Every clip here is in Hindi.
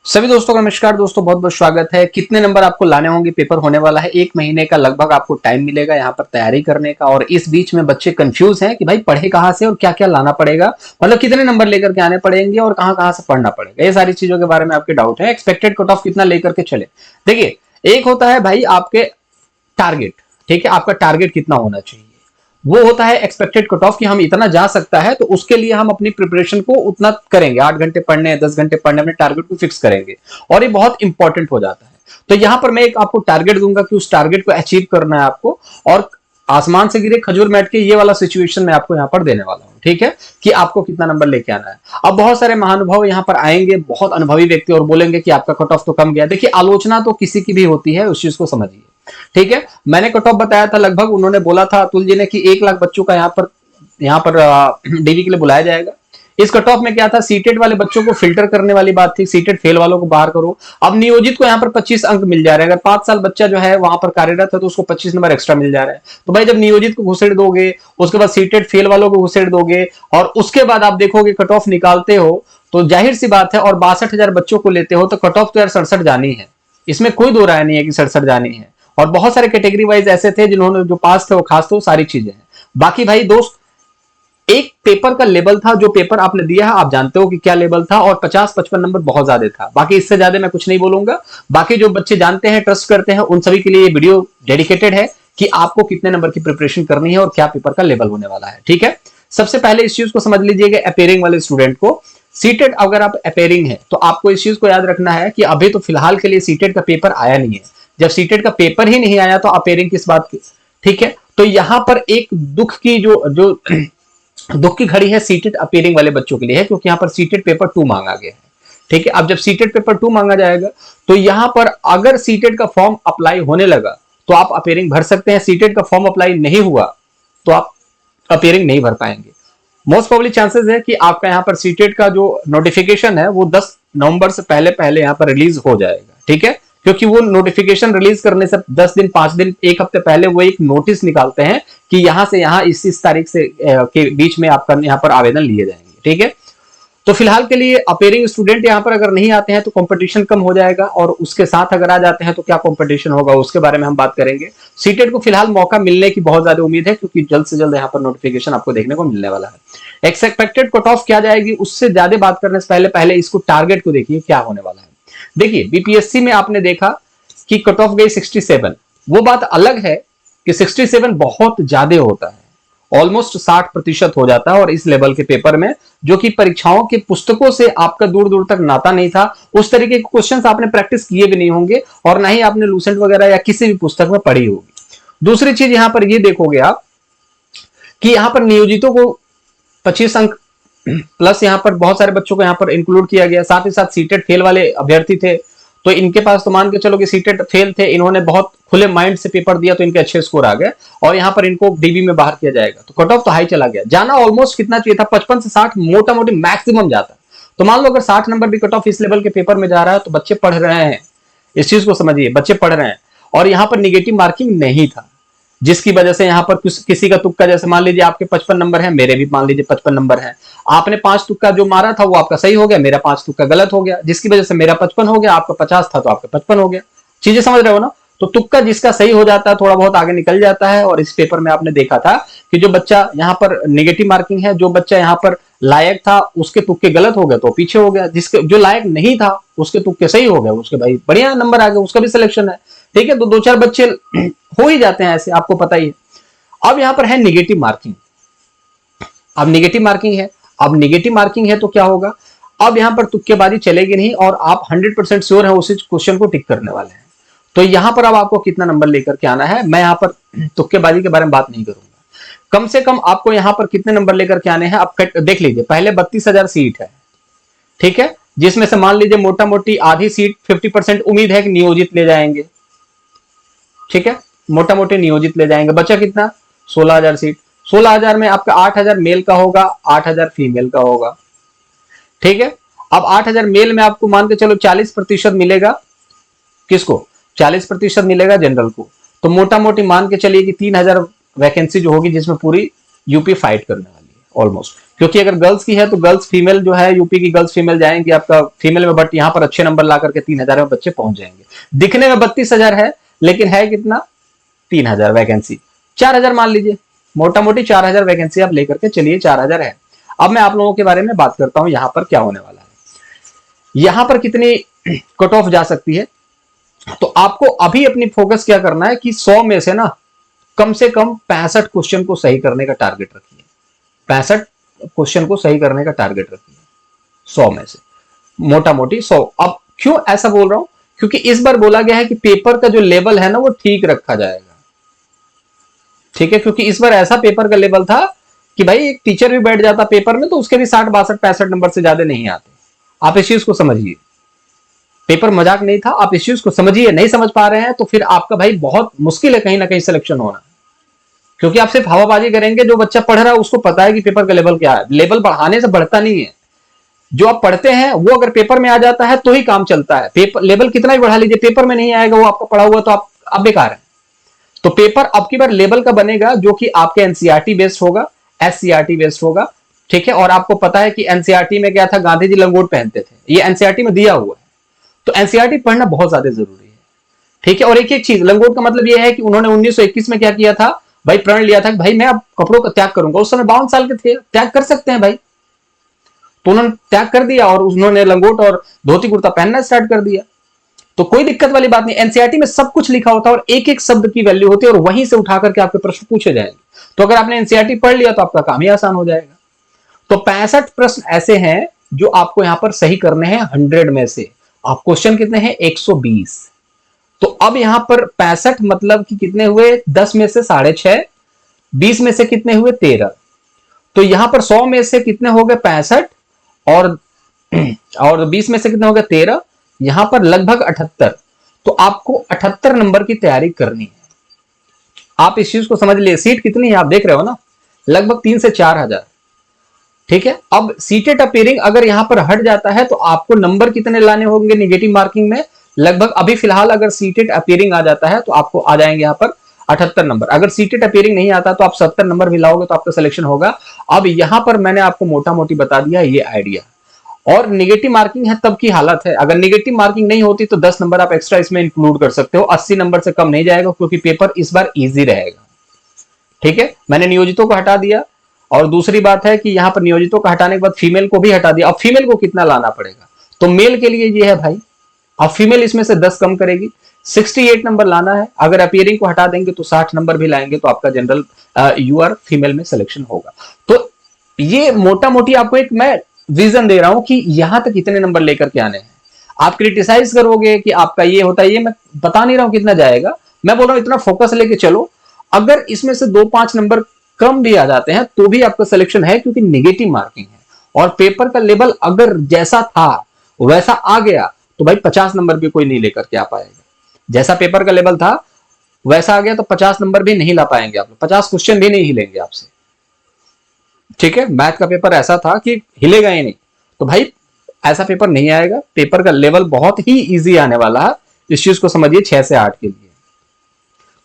सभी दोस्तों का नमस्कार। दोस्तों बहुत बहुत स्वागत है। कितने नंबर आपको लाने होंगे, पेपर होने वाला है, 1 महीने का लगभग आपको टाइम मिलेगा यहाँ पर तैयारी करने का। और इस बीच में बच्चे कंफ्यूज हैं कि भाई पढ़े कहाँ से और क्या क्या लाना पड़ेगा, मतलब कितने नंबर लेकर के आने पड़ेंगे और कहाँ कहाँ से पढ़ना पड़ेगा, ये सारी चीजों के बारे में आपके डाउट है। एक्सपेक्टेड कट ऑफ कितना लेकर के चले। देखिए, एक होता है भाई आपके टारगेट, ठीक है, आपका टारगेट कितना होना चाहिए। वो होता है एक्सपेक्टेड कट ऑफ कि हम इतना जा सकता है, तो उसके लिए हम अपनी प्रिपरेशन को उतना करेंगे। 8 घंटे पढ़ने, 10 घंटे पढ़ने, अपने टारगेट को फिक्स करेंगे और ये बहुत इंपॉर्टेंट हो जाता है। तो यहां पर मैं एक आपको टारगेट दूंगा कि उस टारगेट को अचीव करना है आपको, और आसमान से गिरे खजूर मैट के ये वाला सिचुएशन मैं आपको यहां पर देने वाला हूं, ठीक है, कि आपको कितना नंबर लेके आना है। अब बहुत सारे महानुभाव यहां पर आएंगे, बहुत अनुभवी व्यक्ति, और बोलेंगे कि आपका कट ऑफ तो कम गया। देखिए, आलोचना तो किसी की भी होती है, उस चीज को समझिए, ठीक है। मैंने कट ऑफ बताया था, लगभग उन्होंने बोला था अतुल जी ने कि 1 लाख बच्चों का यहाँ पर डीवी के लिए बुलाया जाएगा। इस कट ऑफ में क्या था, सीटेट वाले बच्चों को फिल्टर करने वाली बात थी, सीटेट फेल वालों को बाहर करो। अब नियोजित को यहाँ पर 25 अंक मिल जा रहे हैं। अगर 5 साल बच्चा जो है वहां पर कार्यरत है तो उसको 25 नंबर एक्स्ट्रा मिल जा रहा है। तो भाई जब नियोजित को घुसेड़ दोगे, उसके बाद सीटेट फेल वालों को घुसेड़ दोगे, और उसके बाद आप देखोगे कट ऑफ निकालते हो, तो जाहिर सी बात है, और 62,000 बच्चों को लेते हो, तो कट ऑफ तो यार 67 जानी है। इसमें कोई दो राय नहीं है कि 67 जानी है। और बहुत सारे कैटेगरी वाइज ऐसे थे जिन्होंने जो पास थे वो खास थे, वो सारी चीजें हैं। बाकी भाई दोस्त, एक पेपर का लेवल था, जो पेपर आपने दिया है आप जानते हो कि क्या लेवल था, और 50-55 नंबर बहुत ज्यादा था। बाकी इससे ज्यादा मैं कुछ नहीं बोलूंगा। बाकी जो बच्चे जानते हैं, ट्रस्ट करते हैं, उन सभी के लिए ये वीडियो डेडिकेटेड है कि आपको कितने नंबर की प्रिपरेशन करनी है और क्या पेपर का लेवल होने वाला है, ठीक है। सबसे पहले इस चीज को समझ लीजिएगा, अपेयरिंग वाले स्टूडेंट को, सीटेट अगर आप अपेयरिंग है तो आपको इस चीज को याद रखना है कि अभी तो फिलहाल के लिए सीटेट का पेपर आया नहीं है। जब सीटेट का पेपर ही नहीं आया तो अपेयरिंग किस बात की, ठीक है। तो यहां पर एक दुख की जो जो दुख की घड़ी है सीटेट अपेयरिंग वाले बच्चों के लिए है, क्योंकि यहां पर सीटेट पेपर 2 मांगा गया है, ठीक है। अब जब सीटेट पेपर 2 मांगा जाएगा तो यहां पर अगर सीटेट का फॉर्म अप्लाई होने लगा तो आप अपेयरिंग भर सकते हैं। सीटेट का फॉर्म अप्लाई नहीं हुआ तो आप अपेयरिंग नहीं भर पाएंगे। मोस्ट प्रोबेबली चांसेस है कि आपका यहाँ पर सीटेट का जो नोटिफिकेशन है वो 10 नवंबर से पहले पहले यहाँ पर रिलीज हो जाएगा, ठीक है। क्योंकि वो नोटिफिकेशन रिलीज करने से 10 दिन, 5 दिन, 1 हफ्ते पहले वो एक नोटिस निकालते हैं कि यहां से यहां इस तारीख से के बीच में आपका यहाँ पर आवेदन लिए जाएंगे, ठीक है। तो फिलहाल के लिए अपेयरिंग स्टूडेंट यहाँ पर अगर नहीं आते हैं तो कंपटीशन कम हो जाएगा, और उसके साथ अगर आ जाते हैं तो क्या कंपटीशन होगा उसके बारे में हम बात करेंगे। सीटेट को फिलहाल मौका मिलने की बहुत ज्यादा उम्मीद है, क्योंकि जल्द से जल्द यहाँ पर नोटिफिकेशन आपको देखने को मिलने वाला है। एक्सपेक्टेड कट ऑफ क्या जाएगी, उससे ज्यादा बात करने से पहले पहले इसको टारगेट को देखिए क्या होने वाला है। देखिए, बीपीएससी में आपने देखा कि कट ऑफ गई 67। वो बात अलग है कि 67 बहुत ज्यादा होता है, ऑलमोस्ट 60% हो जाता है। और इस लेवल के पेपर में, जो कि परीक्षाओं की पुस्तकों से आपका दूर दूर तक नाता नहीं था, उस तरीके के क्वेश्चंस आपने प्रैक्टिस किए भी नहीं होंगे, और ना ही आपने लूसेंट वगैरह या किसी भी पुस्तक में पढ़ी होगी। दूसरी चीज यहां पर ये देखोगे आप कि यहां पर नियोजितों को 25 अंक प्लस यहां पर बहुत सारे बच्चों को यहां पर इंक्लूड किया गया। साथ ही साथ सीटेट फेल वाले अभ्यर्थी थे, तो इनके पास तो मान के चलो कि सीटेट फेल थे, इन्होंने बहुत खुले माइंड से पेपर दिया तो इनके अच्छे स्कोर आ गए, और यहां पर इनको डीबी में बाहर किया जाएगा। तो कट ऑफ तो हाई चला गया। जाना ऑलमोस्ट कितना चाहिए था, 55 से 60 मोटा मोटी मैक्सिमम जाता। तो मान लो अगर 60 नंबर भी कट ऑफ इस लेवल के पेपर में जा रहा है तो बच्चे पढ़ रहे हैं, इस चीज को समझिए, बच्चे पढ़ रहे हैं। और यहां पर निगेटिव मार्किंग नहीं था, जिसकी वजह से यहां पर किसी का तुक्का, जैसे मान लीजिए आपके 55 नंबर है, मेरे भी मान लीजिए 55 नंबर है, आपने 5 तुक्का जो मारा था वो आपका सही हो गया, मेरा 5 तुक्का गलत हो गया, जिसकी वजह से मेरा 55 हो गया, आपका 50 था तो आपका 55 हो गया। चीजें समझ रहे हो ना। तो तुक्का जिसका सही हो जाता है थोड़ा बहुत आगे निकल जाता है। और इस पेपर में आपने देखा था कि जो बच्चा यहाँ पर नेगेटिव मार्किंग है, जो बच्चा यहाँ पर लायक था उसके तुक्के गलत हो गए तो पीछे हो गया, जिसके जो लायक नहीं था उसके तुक्के सही हो गए, उसके भाई बढ़िया नंबर आ गए, उसका भी सिलेक्शन है, ठीक है। तो 2-4 बच्चे हो ही जाते हैं ऐसे, आपको पता ही है। अब यहां पर है निगेटिव मार्किंग। अब निगेटिव मार्किंग है, अब निगेटिव मार्किंग है तो क्या होगा, अब यहां पर तुक्केबाजी चलेगी नहीं, और आप 100% श्योर है उसी क्वेश्चन को टिक करने वाले हैं। तो यहां पर अब आपको कितना नंबर लेकर के आना है, मैं यहां पर तुक्केबाजी के बारे में बात नहीं करूंगा। कम से कम आपको यहां पर कितने नंबर लेकर के आने हैं आप देख लीजिए। पहले 32,000 सीट है, ठीक है, जिसमें से मान लीजिए मोटा मोटी आधी सीट 50% उम्मीद है कि नियोजित ले जाएंगे, ठीक है, मोटा मोटी नियोजित ले जाएंगे। बचा कितना, 16,000 सीट। 16,000 में आपका 8,000 मेल का होगा, 8,000 फीमेल का होगा, ठीक है। अब 8,000 मेल में आपको मान के चलो 40% मिलेगा, किसको, 40% मिलेगा जनरल को। तो मोटा मोटी मान के चलिए कि 3,000 वैकेंसी जो होगी, जिसमें पूरी यूपी फाइट करने वाली है, ऑलमोस्ट, क्योंकि अगर गर्ल्स की है तो गर्ल्स फीमेल जो है, यूपी की गर्ल्स फीमेल जाएंगे आपका फीमेल में, बट यहाँ पर अच्छे नंबर ला करके 3000 में बच्चे पहुंच जाएंगे। दिखने में 32,000 है, लेकिन है कितना, 3000 वैकेंसी, 4000 मान लीजिए, मोटा मोटी 4000 वैकेंसी आप लेकर के चलिए, 4000 है। अब मैं आप लोगों के बारे में बात करता हूं, यहां पर क्या होने वाला है, यहां पर कितनी कट ऑफ जा सकती है। तो आपको अभी अपनी फोकस क्या करना है कि 100 में से ना कम से कम 65 क्वेश्चन को सही करने का टारगेट रखिए, 65 क्वेश्चन को सही करने का टारगेट रखिए 100 में से, मोटा मोटी 100। अब क्यों ऐसा बोल रहा हूं, क्योंकि इस बार बोला गया है कि पेपर का जो लेवल है ना वो ठीक रखा जाएगा, ठीक है, क्योंकि इस बार ऐसा पेपर का लेवल था कि भाई एक टीचर भी बैठ जाता पेपर में तो उसके भी 60 62 65 नंबर से ज्यादा नहीं आते। आप इस चीज को समझिए, पेपर मजाक नहीं था, आप इस चीज को समझिए। नहीं समझ पा रहे हैं तो फिर आपका भाई बहुत मुश्किल है कहीं ना कहीं सिलेक्शन होना, क्योंकि आप सिर्फ हवाबाजी करेंगे। जो बच्चा पढ़ रहा है उसको पता है कि पेपर का लेवल क्या है, लेवल बढ़ाने से बढ़ता नहीं है। जो आप पढ़ते हैं वो अगर पेपर में आ जाता है तो ही काम चलता है, पेपर लेवल कितना भी बढ़ा लीजिए, पेपर में नहीं आएगा वो आपका पढ़ा हुआ तो आप बेकार है। तो पेपर अब की बार लेवल का बनेगा जो कि आपके एनसीईआरटी बेस्ड होगा, एससीईआरटी बेस्ड होगा, ठीक है। और आपको पता है कि एनसीईआरटी में क्या था, गांधी जी लंगोट पहनते थे, ये एनसीईआरटी में दिया हुआ है। तो एनसीईआरटी पढ़ना बहुत ज्यादा जरूरी है, ठीक है। और एक एक चीज, लंगोट का मतलब यह है कि उन्होंने 1921 में क्या किया था भाई, प्रण लिया था कि भाई मैं अब कपड़ों का त्याग करूंगा। उस समय 52 साल के थे, त्याग कर सकते हैं भाई, तो उन्होंने त्याग कर दिया और उन्होंने लंगोट और धोती कुर्ता पहनना स्टार्ट कर दिया। तो कोई दिक्कत वाली बात नहीं, एनसीईआरटी में सब कुछ लिखा होता है और एक एक शब्द की वैल्यू होती है और वहीं से उठा करके आपके प्रश्न पूछे जाएंगे। तो अगर आपने एनसीईआरटी पढ़ लिया तो आपका काम ही आसान हो जाएगा। तो 65 प्रश्न ऐसे हैं जो आपको यहां पर सही करने हैं 100 में से। आप क्वेश्चन कितने हैं, 120। तो अब यहां पर 65 मतलब कि कितने हुए, 10 में से 6.5, 20 में से कितने हुए, 13। तो यहां पर 100 में से कितने हो गए, 65, और 20 में से कितने हो गए, 13, यहां पर लगभग 78। तो आपको 78 नंबर की तैयारी करनी है। आप इस चीज को समझ लिए, सीट कितनी है आप देख रहे हो ना, लगभग 3 से 4 हजार, ठीक है। अब सीटेड अपीयरिंग अगर यहां पर हट जाता है तो आपको नंबर कितने लाने होंगे नेगेटिव मार्किंग में, लगभग अभी फिलहाल अगर सीटेड अपीयरिंग आ जाता है तो आपको आ जाएंगे यहां पर 78 नंबर। अगर सीटेड अपीयरिंग नहीं आता तो आप 70 नंबर भी लाओगे तो आपका सिलेक्शन होगा। अब यहां पर मैंने आपको मोटा मोटी बता दिया ये आइडिया। और नेगेटिव मार्किंग है तब की हालत है, अगर नेगेटिव मार्किंग नहीं होती तो 10 नंबर आप एक्स्ट्रा इसमें इंक्लूड कर सकते हो, 80 नंबर से कम नहीं जाएगा क्योंकि पेपर इस बार इजी रहेगा, ठीक है। मैंने नियोजितों को हटा दिया, और दूसरी बात है कि यहां पर नियोजितों का हटाने के बाद फीमेल को भी हटा दिया। अब फीमेल को कितना लाना पड़ेगा, तो मेल के लिए ये है भाई, अब फीमेल इसमें से 10 कम करेगी, 68 नंबर लाना है। अगर अपीयरिंग को हटा देंगे तो 60 नंबर भी लाएंगे तो आपका जनरल यूआर फीमेल में सिलेक्शन होगा। तो ये मोटा मोटी आपको एक मैं विजन दे रहा हूं कि यहां तक इतने नंबर लेकर के आने हैं। आप क्रिटिसाइज करोगे कि आपका ये होता है, ये मैं बता नहीं रहा हूं कितना जाएगा, मैं बोल रहा हूं इतना फोकस लेके चलो। अगर इसमें से 2-5 नंबर कम भी आ जाते हैं तो भी आपका सिलेक्शन है, क्योंकि नेगेटिव मार्किंग है और पेपर का लेवल अगर जैसा था वैसा आ गया तो भाई 50 नंबर भी कोई नहीं लेकर के आ पाएगा। जैसा पेपर का लेवल था वैसा आ गया तो 50 नंबर भी नहीं ला पाएंगे आप लोग, 50 क्वेश्चन भी नहीं हिलेंगे आपसे, ठीक है। मैथ का पेपर ऐसा था कि हिलेगा ही नहीं, तो भाई ऐसा पेपर नहीं आएगा। पेपर का लेवल बहुत ही इजी आने वाला है, इस चीज को समझिए, 6 से 8 के लिए।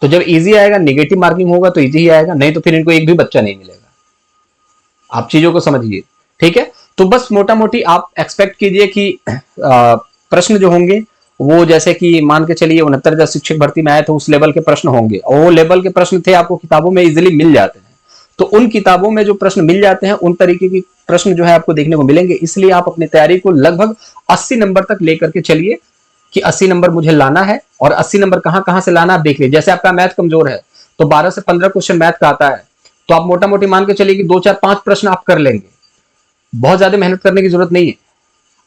तो जब इजी आएगा, नेगेटिव मार्किंग होगा तो इजी ही आएगा, नहीं तो फिर इनको एक भी बच्चा नहीं मिलेगा। आप चीजों को समझिए, ठीक है। तो बस मोटा मोटी आप एक्सपेक्ट कीजिए कि प्रश्न जो होंगे वो जैसे कि मान के चलिए 69,000 शिक्षक भर्ती में आए थे उस लेवल के प्रश्न होंगे, और वो लेवल के प्रश्न थे आपको किताबों में इजिली मिल जाते हैं। तो उन किताबों में जो प्रश्न मिल जाते हैं उन तरीके के प्रश्न जो है आपको देखने को मिलेंगे। इसलिए आप अपनी तैयारी को लगभग 80 नंबर तक लेकर के चलिए कि 80 नंबर मुझे लाना है। और 80 नंबर कहां कहां से लाना आप देख लीजिए। जैसे आपका मैथ कमजोर है तो 12 से 15 क्वेश्चन मैथ का आता है, तो आप मोटा मोटी मान के चलिए कि 2 4 5 प्रश्न आप कर लेंगे, बहुत ज्यादा मेहनत करने की जरूरत नहीं है।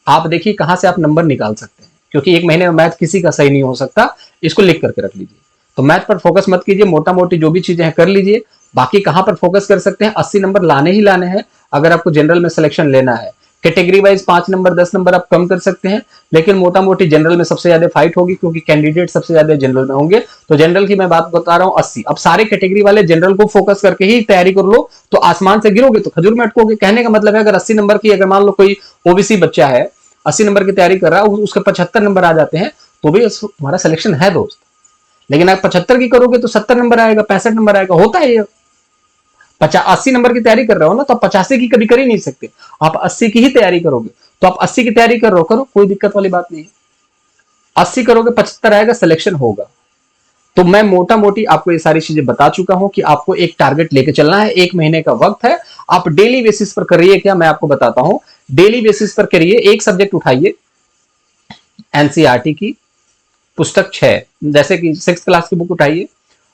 आप देखिए कहां से आप नंबर निकाल सकते हैं, क्योंकि एक महीने में मैथ किसी का सही नहीं हो सकता, इसको लिख करके रख लीजिए। तो मैथ पर फोकस मत कीजिए, मोटा मोटी जो भी चीजें हैं कर लीजिए। बाकी कहां पर फोकस कर सकते हैं, 80 नंबर लाने ही लाने हैं अगर आपको जनरल में सिलेक्शन लेना है। कैटेगरी वाइज 5 नंबर 10 नंबर आप कम कर सकते हैं, लेकिन मोटा मोटी जनरल में सबसे ज्यादा फाइट होगी क्योंकि कैंडिडेट सबसे ज्यादा जनरल में होंगे। तो जनरल की मैं बात बता रहा हूं 80। अब सारे कैटेगरी वाले जनरल को फोकस करके ही तैयारी कर लो, तो आसमान से गिरोगे तो खजूर में अटकोगे। कहने का मतलब है अगर 80 नंबर की, अगर मान लो कोई ओबीसी बच्चा है 80 नंबर की तैयारी कर रहा है, उसके 75 नंबर आ जाते हैं तो भी तुम्हारा सिलेक्शन है दोस्त। लेकिन आप 75 की करोगे तो 70 नंबर आएगा, 65 नंबर आएगा, होता है ये। 80 नंबर की तैयारी कर रहे हो ना, तो आप 85 की कभी कर ही नहीं सकते, आप 80 की ही तैयारी करोगे। तो आप 80 की तैयारी कर रहे हो, करो, कोई दिक्कत वाली बात नहीं है। 80 करोगे, 75 आएगा, सिलेक्शन होगा। तो मैं मोटा मोटी आपको ये सारी चीजें बता चुका हूं कि आपको एक टारगेट लेके चलना है, 1 महीने का वक्त है। आप डेली बेसिस पर करिए, क्या मैं आपको बताता हूं, डेली बेसिस पर करिए। एक सब्जेक्ट उठाइए, एनसीईआरटी की पुस्तक 6, जैसे कि 6th क्लास की बुक उठाइए,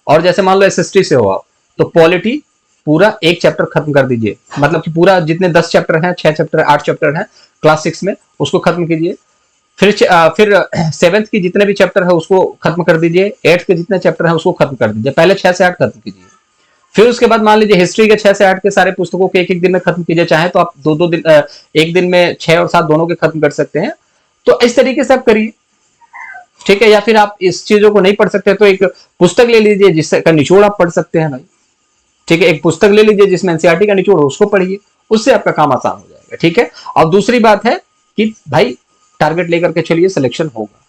और जैसे मान लो एसएसटी से हो आप, तो पॉलिटी पूरा एक चैप्टर खत्म कर दीजिए। मतलब कि पूरा जितने 10 चैप्टर हैं, 6 चैप्टर, 8 चैप्टर हैं क्लास 6 में, उसको खत्म कीजिए। फिर 7th की जितने भी चैप्टर है उसको खत्म कर दीजिए। 8th के जितने चैप्टर है उसको खत्म कर दीजिए। पहले 6 से 8 खत्म कीजिए। फिर उसके बाद मान लीजिए हिस्ट्री के 6 से 8 के सारे पुस्तकों के एक एक दिन में खत्म कीजिए। चाहे तो आप 2-2 दिन, एक दिन में 6 और 7 दोनों के खत्म कर सकते हैं। तो इस तरीके से आप करिए, ठीक है। या फिर आप इस चीजों को नहीं पढ़ सकते तो एक पुस्तक ले लीजिए जिसका निचोड़ आप पढ़ सकते हैं भाई, ठीक है। एक पुस्तक ले लीजिए जिसमें एनसीईआरटी का निचोड़, उसको पढ़िए, उससे आपका काम आसान हो जाएगा, ठीक है। और दूसरी बात है कि भाई टारगेट लेकर के चलिए, सिलेक्शन होगा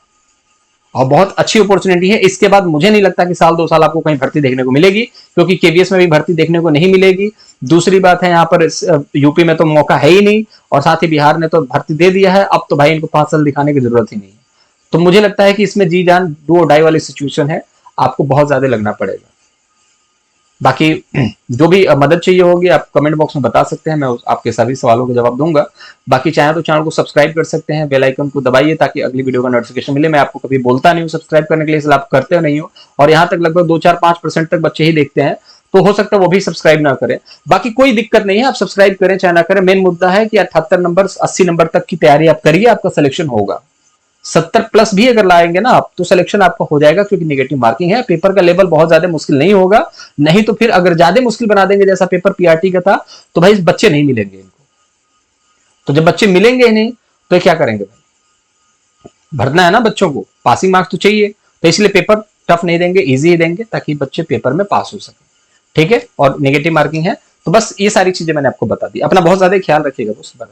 और बहुत अच्छी अपॉर्चुनिटी है। इसके बाद मुझे नहीं लगता कि 1-2 साल आपको कहीं भर्ती देखने को मिलेगी, क्योंकि केवीएस में भी भर्ती देखने को नहीं मिलेगी। दूसरी बात है, यहाँ पर यूपी में तो मौका है ही नहीं, और साथ ही बिहार ने तो भर्ती दे दिया है। अब तो भाई इनको 5 साल दिखाने की जरूरत ही नहीं है। तो मुझे लगता है कि इसमें जी जान डू और डाई वाली सिचुएशन है, आपको बहुत ज्यादा लगना पड़ेगा। बाकी जो भी मदद चाहिए होगी आप कमेंट बॉक्स में बता सकते हैं, मैं आपके सभी सवालों के जवाब दूंगा। बाकी चाहे तो चैनल को सब्सक्राइब कर सकते हैं, बेल आइकन को दबाइए ताकि अगली वीडियो का नोटिफिकेशन मिले। मैं आपको कभी बोलता नहीं हूँ सब्सक्राइब करने के लिए, इसलिए आप करते नहीं हो। और यहाँ तक लगभग 2-4-5% तक बच्चे ही देखते हैं, तो हो सकता है वो भी सब्सक्राइब ना करें। बाकी कोई दिक्कत नहीं है, आप सब्सक्राइब करें चाहे ना करें, मेन मुद्दा है कि 78 नंबर 80 नंबर तक की तैयारी आप करिए, आपका सिलेक्शन होगा। 70 प्लस भी अगर लाएंगे ना आप, तो सिलेक्शन आपका हो जाएगा, क्योंकि नेगेटिव मार्किंग है। पेपर का लेवल बहुत ज्यादा मुश्किल नहीं होगा, नहीं तो फिर अगर ज्यादा मुश्किल बना देंगे जैसा पेपर पीआरटी का था, तो भाई बच्चे नहीं मिलेंगे इनको। तो जब बच्चे मिलेंगे ही नहीं तो क्या करेंगे भाई, भरना है ना बच्चों को, पासिंग मार्क्स तो चाहिए। तो इसलिए पेपर टफ नहीं देंगे, इजी ही देंगे, ताकि बच्चे पेपर में पास हो सके, ठीक है। और नेगेटिव मार्किंग है, तो बस ये सारी चीजें मैंने आपको बता दी। अपना बहुत ज्यादा ख्याल रखिएगा दोस्तों।